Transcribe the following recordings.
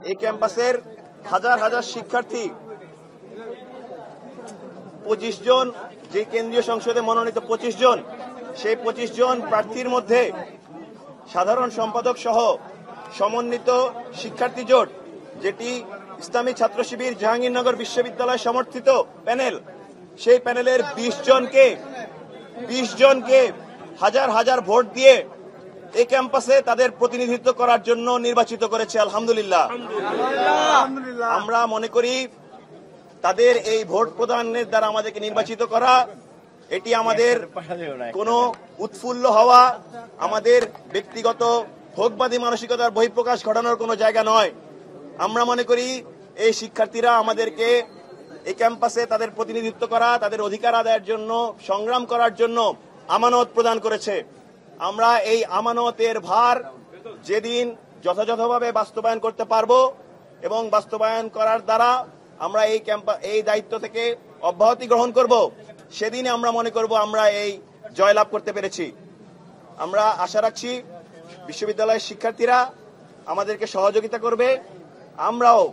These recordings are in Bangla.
এই ক্যাম্পাসের হাজার হাজার শিক্ষার্থী 25 জন যে কেন্দ্রীয় সংসদে মনোনীত 25 জন সেই 25 জন প্রার্থীর মধ্যে সাধারণ সম্পাদক সহ সমন্বিত শিক্ষার্থী জোট যেটি ইসলামী ছাত্র শিবির জাহাঙ্গীরনগর বিশ্ববিদ্যালয় সমর্থিত প্যানেল, সেই প্যানেলের 20 জনকে হাজার হাজার ভোট দিয়ে এই ক্যাম্পাসে তাদের প্রতিনিধিত্ব করার জন্য নির্বাচিত করেছে। আলহামদুলিল্লাহ। আমরা মনে করি তাদের এই ভোট প্রদানের দ্বারা আমাদেরকে নির্বাচিত করা এটি আমাদের কোনো উৎফুল্ল হওয়া, আমাদের ব্যক্তিগত ভোগবাদী মানসিকতার বহিঃপ্রকাশ ঘটানোর কোনো জায়গা নয়। আমরা মনে করি এই শিক্ষার্থীরা আমাদেরকে এই ক্যাম্পাসে তাদের প্রতিনিধিত্ব করা, তাদের অধিকার আদায়ের জন্য সংগ্রাম করার জন্য আমানত প্রদান করেছে। আমরা এই আমানতের ভার যেদিন যথাযথভাবে বাস্তবায়ন করতে পারবো এবং বাস্তবায়ন করার দ্বারা আমরা এই দায়িত্ব থেকে অব্যাহতি গ্রহণ করব, সেদিনে আমরা মনে করব আমরা এই জয়লাভ করতে পেরেছি। আমরা আশা রাখছি বিশ্ববিদ্যালয়ের শিক্ষার্থীরা আমাদেরকে সহযোগিতা করবে। আমরাও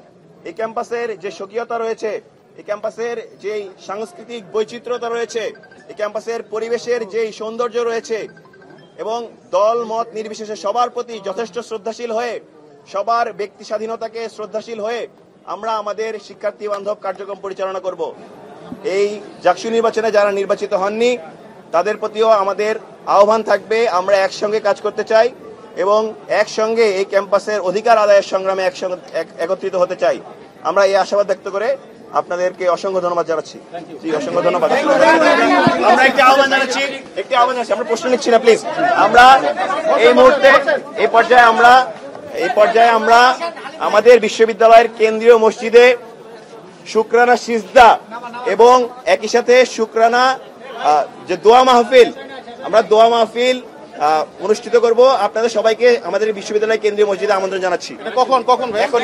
এই ক্যাম্পাসের যে স্বকীয়তা রয়েছে, এই ক্যাম্পাসের যে সাংস্কৃতিক বৈচিত্র্যতা রয়েছে, এই ক্যাম্পাসের পরিবেশের যে সৌন্দর্য রয়েছে এবং দল মত নির্বিশেষে সবার প্রতি যথেষ্ট শ্রদ্ধাশীল হয়ে, সবার ব্যক্তি স্বাধীনতাকে শ্রদ্ধাশীল হয়ে আমরা আমাদের শিক্ষার্থী বান্ধব কার্যক্রম পরিচালনা করব। এই জাকসু নির্বাচনে যারা নির্বাচিত হননি তাদের প্রতিও আমাদের আহ্বান থাকবে, আমরা একসঙ্গে কাজ করতে চাই এবং একসঙ্গে এই ক্যাম্পাসের অধিকার আদায়ের সংগ্রামে একত্রিত হতে চাই। আমরা এই আশাবাদ ব্যক্ত করে আপনাদেরকে অসংখ্য ধন্যবাদ জানাচ্ছি। জি, অসংখ্য ধন্যবাদ। আমরা একটি আহ্বান জানাচ্ছি, আমরা প্রশ্ন নিচ্ছি না প্লিজ। আমরা এই মুহূর্তে এই পর্যায়ে আমরা আমাদের বিশ্ববিদ্যালয়ের কেন্দ্রীয় মসজিদে শুকরানা সিজদা এবং একই সাথে শুকরানা যে দোয়া মাহফিল অনুষ্ঠিত করব। আপনাদের সবাইকে আমাদের বিশ্ববিদ্যালয় কেন্দ্রীয় মসজিদে আমন্ত্রণ জানাচ্ছি। কখন? এখন